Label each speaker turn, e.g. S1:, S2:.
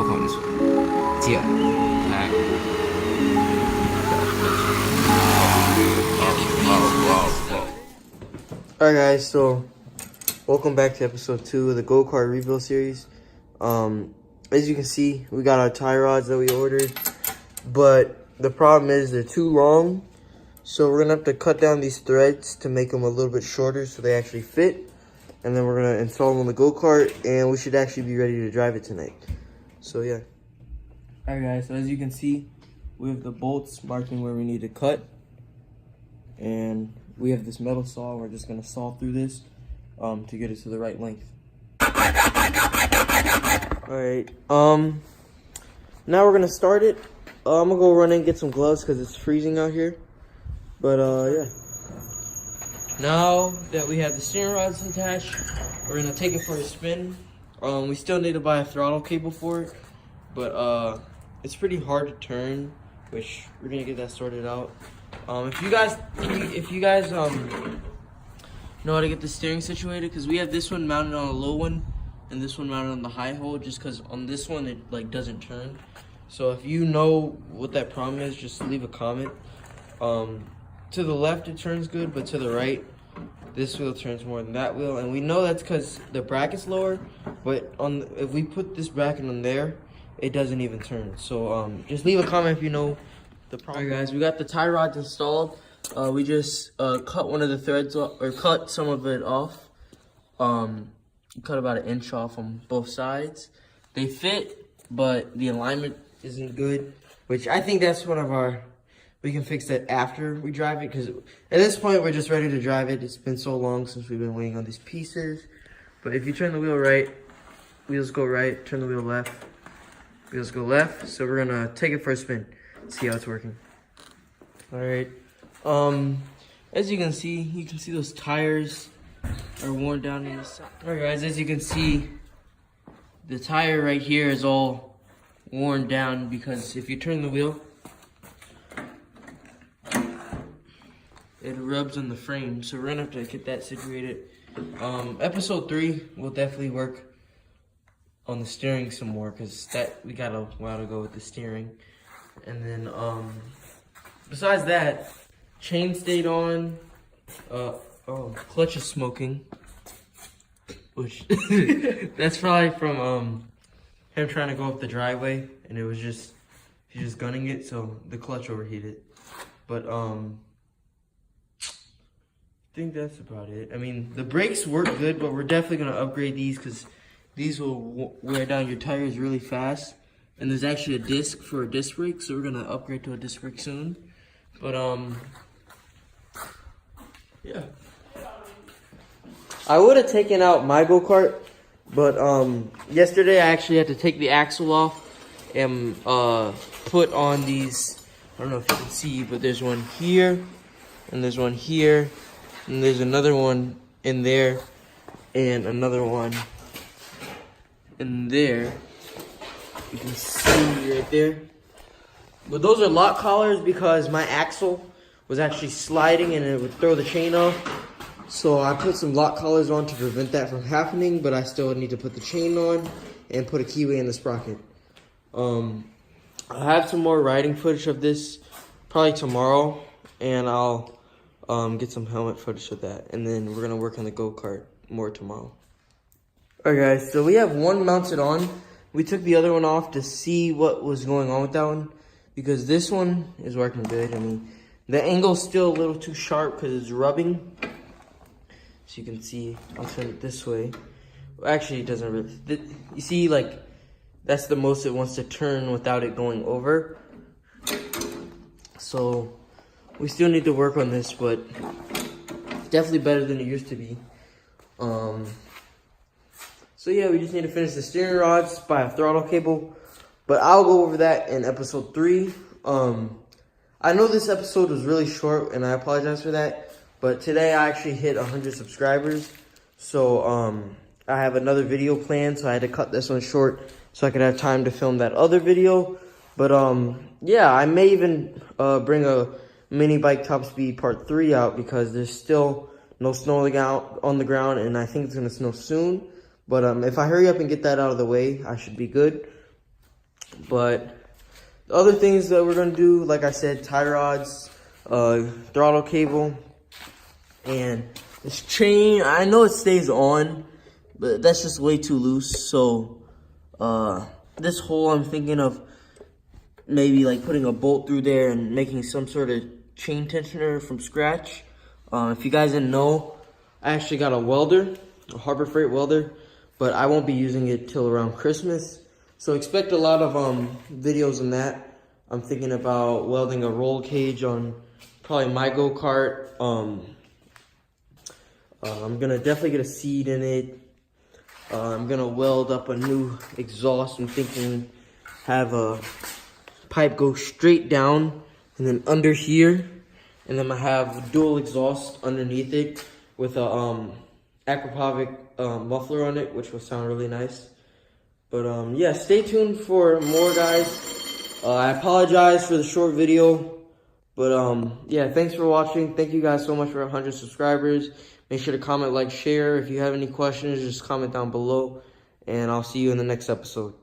S1: go for this one. See ya. Alright.
S2: Alright guys, so welcome back to episode 2 of the go-kart rebuild series. As you can see, we got our tie rods that we ordered, but the problem is they're too long, so we're gonna have to cut down these threads to make them a little bit shorter so they actually fit, and then we're gonna install them on the go-kart, and we should actually be ready to drive it tonight. So yeah. Alright guys, so as you can see, we have the bolts marking where we need to cut, and we have this metal saw. We're just gonna saw through this to get it to the right length. Alright, now we're gonna start it. I'm gonna go run and get some gloves because it's freezing out here. But yeah. Now that we have the steering rods attached, we're gonna take it for a spin. We still need to buy a throttle cable for it, but it's pretty hard to turn, which we're gonna get that sorted out. If you guys know how to get the steering situated, because we have this one mounted on a low one and this one mounted on the high hole, just because on this one it like doesn't turn. So if you know what that problem is, just leave a comment. To the left it turns good, but to the right this wheel turns more than that wheel, and we know that's because the bracket's lower, but if we put this bracket on there, it doesn't even turn. So just leave a comment if you know the problem. Alright guys, we got the tie rods installed. We just cut one of the threads off, or cut some of it off. Cut about 1 inch off on both sides. They fit, but the alignment isn't good, which I think that's one of our, we can fix that after we drive it, because at this point we're just ready to drive it. It's been so long since we've been waiting on these pieces. But if you turn the wheel right, wheels go right, turn the wheel left, wheels go left. So we're gonna take it for a spin, see how it's working. All right. As you can see those tires are worn down in the side. All right guys, as you can see, the tire right here is all worn down because if you turn the wheel, it rubs on the frame. So we're gonna have to get that situated. Episode 3 will definitely work on the steering some more, because that we got a while to go with the steering. And then besides that, chain stayed on. Clutch is smoking, which that's probably from him trying to go up the driveway, and it was just, he's just gunning it, so the clutch overheated. But I think that's about it. I mean, the brakes work good, but we're definitely gonna upgrade these because these will wear down your tires really fast. And there's actually a disc for a disc brake, so we're gonna upgrade to a disc brake soon. But yeah. I would have taken out my go-kart, but yesterday I actually had to take the axle off and put on these, I don't know if you can see, but there's one here, and there's one here, and there's another one in there, and another one in there. You can see right there. But those are lock collars because my axle was actually sliding and it would throw the chain off. So I put some lock collars on to prevent that from happening, but I still need to put the chain on and put a keyway in the sprocket. I have some more riding footage of this probably tomorrow, and I'll get some helmet footage of that. And then we're gonna work on the go-kart more tomorrow. Alright guys, so we have one mounted on. We took the other one off to see what was going on with that one, because this one is working good. I mean, the angle's still a little too sharp because it's rubbing. So you can see, I'll turn it this way. Well, actually, it doesn't really. You see, like, that's the most it wants to turn without it going over. So we still need to work on this, but definitely better than it used to be. So yeah, we just need to finish the steering rods, buy a throttle cable, but I'll go over that in episode 3. I know this episode was really short, and I apologize for that. But today I actually hit 100 subscribers. So I have another video planned, so I had to cut this one short so I could have time to film that other video. But yeah, I may even bring a mini bike top speed part 3 out, because there's still no snow on the ground, and I think it's gonna snow soon. But if I hurry up and get that out of the way, I should be good. But the other things that we're gonna do, like I said, tie rods, throttle cable, and this chain. I know it stays on, but that's just way too loose. So this hole, I'm thinking of maybe like putting a bolt through there and making some sort of chain tensioner from scratch. If you guys didn't know, I actually got a welder, a Harbor Freight welder, but I won't be using it till around Christmas. So expect a lot of videos on that. I'm thinking about welding a roll cage on probably my go-kart. I'm gonna definitely get a seat in it. I'm gonna weld up a new exhaust. I'm thinking have a pipe go straight down and then under here, and then I have dual exhaust underneath it with a aquapovic muffler on it, which will sound really nice. But yeah, stay tuned for more, guys. I apologize for the short video, but yeah, thanks for watching. Thank you guys so much for 100 subscribers. Make sure to comment, like, share. If you have any questions, just comment down below, and I'll see you in the next episode.